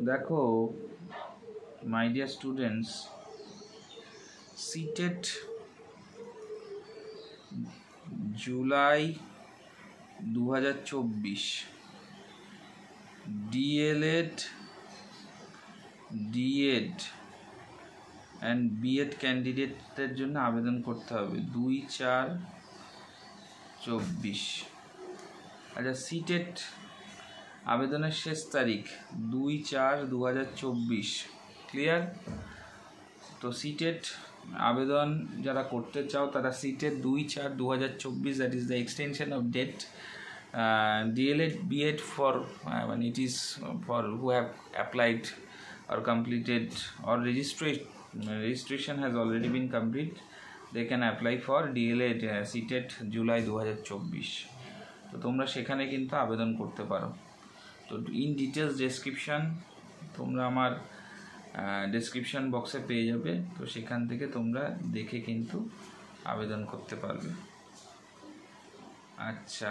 দেখো my dear students, CTET July 2024 DElEd DEd and BEd ক্যান্ডিডেটদের জন্য আবেদন করতে হবে 2/4/24। আচ্ছা, সিটেট আবেদনের শেষ তারিখ 2/4/2024। ক্লিয়ার? তো সিটেট আবেদন যারা করতে চাও তারা CTET 2/4/2024, that is the extension of date. DElEd BEd for মানে it is for who have applied or completed or registration has already been complete, they can apply for DLED CTET July 2024। তো তোমরা সেখানে কিন্তু আবেদন করতে পারো। তো ইন ডিটেলস ডেসক্রিপশন তোমরা আমার ডেসক্রিপশন বক্সে পেয়ে যাবে, তো সেখান থেকে তোমরা দেখে কিন্তু আবেদন করতে পারবে। আচ্ছা,